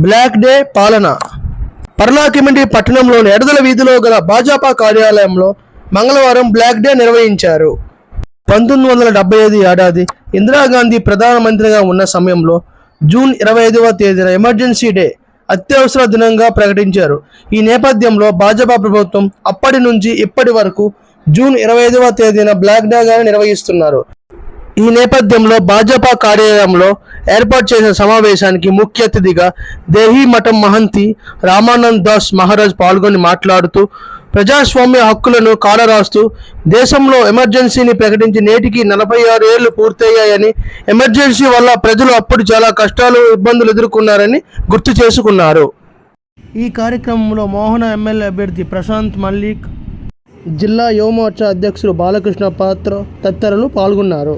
Black day పాలన. పర్లాకిమిడి పట్టణంలోని ఎడదల వీధిలో గల భాజపా కార్యాలయంలో మంగళవారం బ్లాక్ డే నిర్వహించారు. 1975 ఏడాది ఇందిరాగాంధీ ప్రధానమంత్రిగా ఉన్న సమయంలో జూన్ 25వ తేదీన ఎమర్జెన్సీ డే అత్యవసర దినంగా ప్రకటించారు. ఈ నేపథ్యంలో భాజపా ప్రభుత్వం అప్పటి నుంచి ఇప్పటి వరకు జూన్ 25వ తేదీన బ్లాక్ డేగా నిర్వహిస్తున్నారు. ఈ నేపథ్యంలో భాజపా కార్యాలయంలో ఏర్పాటు చేసిన సమావేశానికి ముఖ్య అతిథిగా దేహీ మఠం మహంతి రామానంద్ దాస్ మహారాజ్ పాల్గొని మాట్లాడుతూ ప్రజాస్వామ్య హక్కులను కాలరాస్తూ దేశంలో ఎమర్జెన్సీని ప్రకటించి నేటికి 46 ఏళ్లు పూర్తయ్యాయని, ఎమర్జెన్సీ వల్ల ప్రజలు అప్పుడు చాలా కష్టాలు ఇబ్బందులు ఎదుర్కొన్నారని గుర్తు చేసుకున్నారు. ఈ కార్యక్రమంలో మోహన ఎమ్మెల్యే అభ్యర్థి ప్రశాంత్ మల్లిక్, జిల్లా యువమోర్చా అధ్యక్షులు బాలకృష్ణ పాత్ర తదితరులు పాల్గొన్నారు.